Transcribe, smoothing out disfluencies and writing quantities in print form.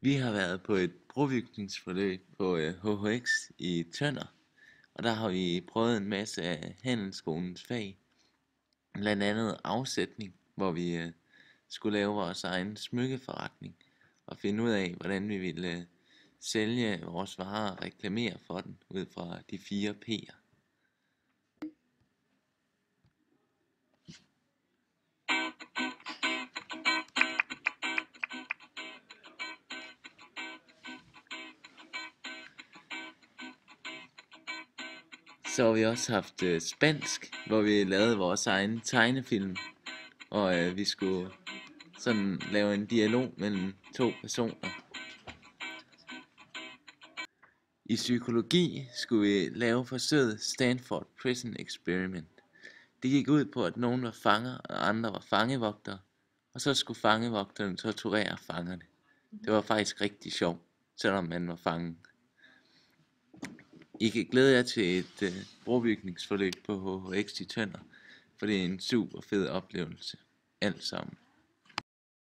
Vi har været på et brobygningsforløb på HHX i Tønder, og der har vi prøvet en masse af handelsskolens fag. Blandt andet afsætning, hvor vi skulle lave vores egen smykkeforretning og finde ud af, hvordan vi ville sælge vores varer og reklamere for den ud fra de 4 P'er. Så har vi også haft spansk, hvor vi lavede vores egen tegnefilm, og vi skulle sådan lave en dialog mellem 2 personer. I psykologi skulle vi lave forsøget Stanford Prison Experiment. Det gik ud på, at nogen var fanger, og andre var fangevogtere, og så skulle fangevogterne torturere fangerne. Det var faktisk rigtig sjovt, selvom man var fange. I kan glæde jer til et brobygningsforløb på HHX i Tønder, for det er en super fed oplevelse, alt sammen.